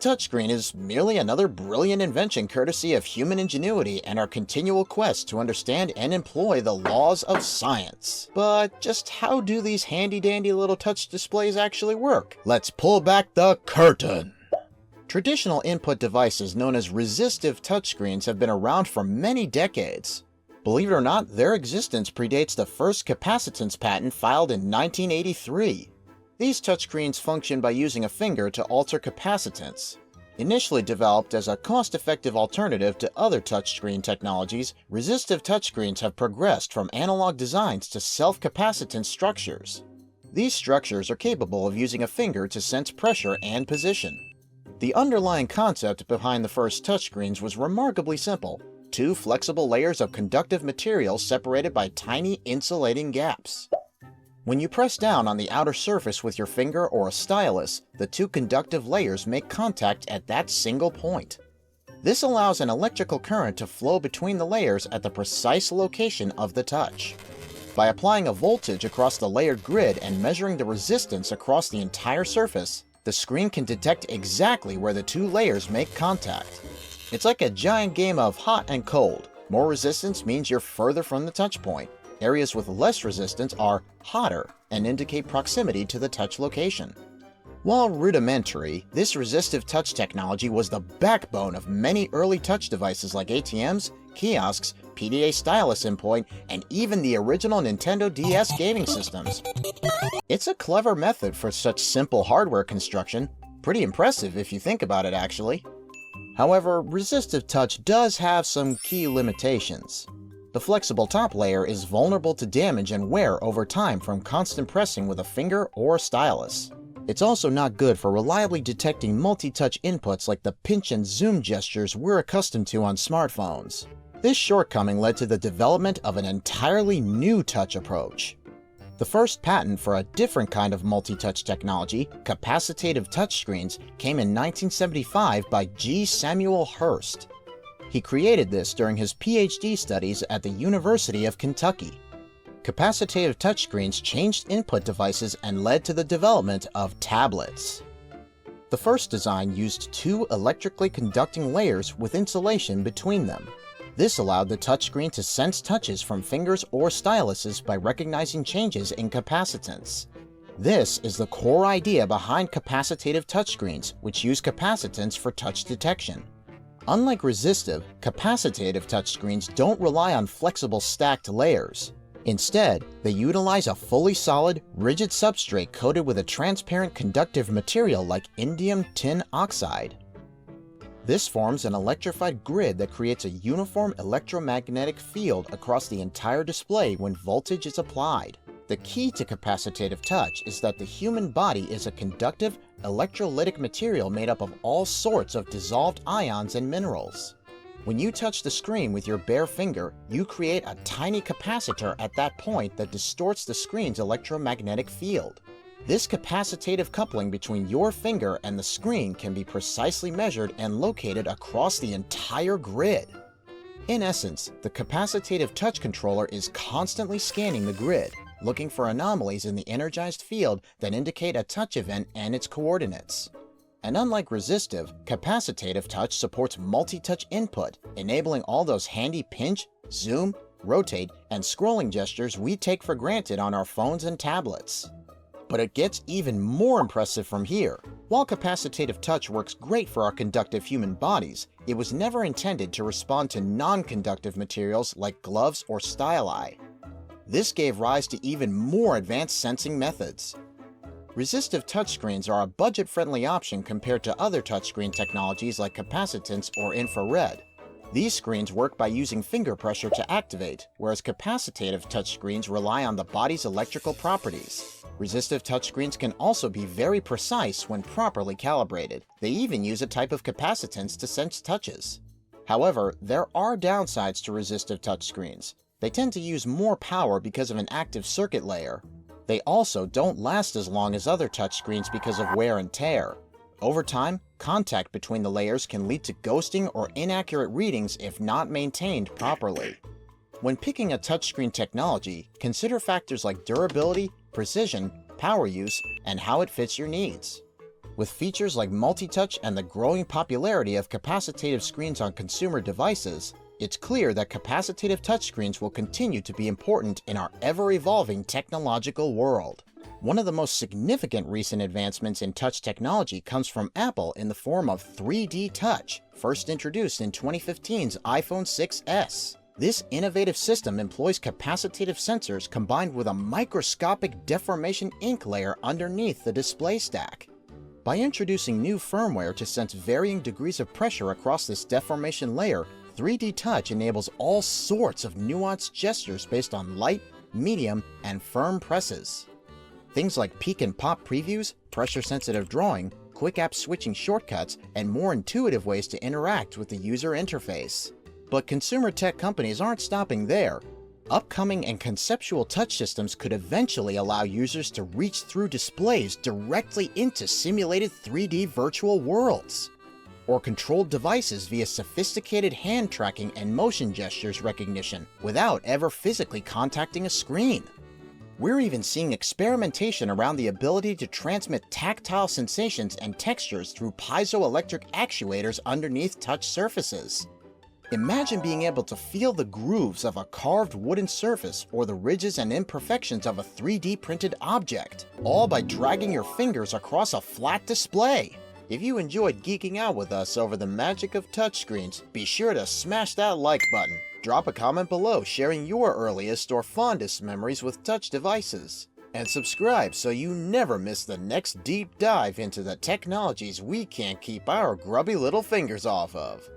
Touchscreen is merely another brilliant invention courtesy of human ingenuity and our continual quest to understand and employ the laws of science. But just how do these handy-dandy little touch displays actually work? Let's pull back the curtain! Traditional input devices known as resistive touchscreens have been around for many decades. Believe it or not, their existence predates the first capacitance patent filed in 1983. These touchscreens function by using a finger to alter capacitance. Initially developed as a cost-effective alternative to other touchscreen technologies, resistive touchscreens have progressed from analog designs to self-capacitance structures. These structures are capable of using a finger to sense pressure and position. The underlying concept behind the first touchscreens was remarkably simple: two flexible layers of conductive material separated by tiny insulating gaps. When you press down on the outer surface with your finger or a stylus, the two conductive layers make contact at that single point. This allows an electrical current to flow between the layers at the precise location of the touch. By applying a voltage across the layered grid and measuring the resistance across the entire surface, the screen can detect exactly where the two layers make contact. It's like a giant game of hot and cold. More resistance means you're further from the touch point. Areas with less resistance are hotter and indicate proximity to the touch location. While rudimentary, this resistive touch technology was the backbone of many early touch devices like ATMs, kiosks, PDA stylus endpoint, and even the original Nintendo DS gaming systems. It's a clever method for such simple hardware construction. Pretty impressive if you think about it, actually. However, resistive touch does have some key limitations. The flexible top layer is vulnerable to damage and wear over time from constant pressing with a finger or stylus. It's also not good for reliably detecting multi-touch inputs like the pinch and zoom gestures we're accustomed to on smartphones. This shortcoming led to the development of an entirely new touch approach. The first patent for a different kind of multi-touch technology, capacitive touchscreens, came in 1975 by G. Samuel Hurst. He created this during his PhD studies at the University of Kentucky. Capacitive touchscreens changed input devices and led to the development of tablets. The first design used two electrically conducting layers with insulation between them. This allowed the touchscreen to sense touches from fingers or styluses by recognizing changes in capacitance. This is the core idea behind capacitive touchscreens, which use capacitance for touch detection. Unlike resistive, capacitive touchscreens don't rely on flexible stacked layers. Instead, they utilize a fully solid, rigid substrate coated with a transparent conductive material like indium tin oxide. This forms an electrified grid that creates a uniform electromagnetic field across the entire display when voltage is applied. The key to capacitive touch is that the human body is a conductive, electrolytic material made up of all sorts of dissolved ions and minerals. When you touch the screen with your bare finger, you create a tiny capacitor at that point that distorts the screen's electromagnetic field. This capacitive coupling between your finger and the screen can be precisely measured and located across the entire grid. In essence, the capacitive touch controller is constantly scanning the grid, looking for anomalies in the energized field that indicate a touch event and its coordinates. And unlike resistive, capacitive touch supports multi-touch input, enabling all those handy pinch, zoom, rotate, and scrolling gestures we take for granted on our phones and tablets. But it gets even more impressive from here. While capacitive touch works great for our conductive human bodies, it was never intended to respond to non-conductive materials like gloves or styli. This gave rise to even more advanced sensing methods. Resistive touchscreens are a budget-friendly option compared to other touchscreen technologies like capacitance or infrared. These screens work by using finger pressure to activate, whereas capacitive touchscreens rely on the body's electrical properties. Resistive touchscreens can also be very precise when properly calibrated. They even use a type of capacitance to sense touches. However, there are downsides to resistive touchscreens. They tend to use more power because of an active circuit layer. They also don't last as long as other touchscreens because of wear and tear. Over time, contact between the layers can lead to ghosting or inaccurate readings if not maintained properly. When picking a touchscreen technology, consider factors like durability, precision, power use, and how it fits your needs. With features like multi-touch and the growing popularity of capacitive screens on consumer devices, it's clear that capacitive touchscreens will continue to be important in our ever-evolving technological world. One of the most significant recent advancements in touch technology comes from Apple in the form of 3D Touch, first introduced in 2015's iPhone 6s. This innovative system employs capacitive sensors combined with a microscopic deformation ink layer underneath the display stack. By introducing new firmware to sense varying degrees of pressure across this deformation layer, 3D Touch enables all sorts of nuanced gestures based on light, medium, and firm presses. Things like peek and pop previews, pressure-sensitive drawing, quick app switching shortcuts, and more intuitive ways to interact with the user interface. But consumer tech companies aren't stopping there. Upcoming and conceptual touch systems could eventually allow users to reach through displays directly into simulated 3D virtual worlds, or control devices via sophisticated hand tracking and motion gestures recognition without ever physically contacting a screen. We're even seeing experimentation around the ability to transmit tactile sensations and textures through piezoelectric actuators underneath touch surfaces. Imagine being able to feel the grooves of a carved wooden surface or the ridges and imperfections of a 3D printed object, all by dragging your fingers across a flat display. If you enjoyed geeking out with us over the magic of touchscreens, be sure to smash that like button. Drop a comment below sharing your earliest or fondest memories with touch devices. And subscribe so you never miss the next deep dive into the technologies we can't keep our grubby little fingers off of.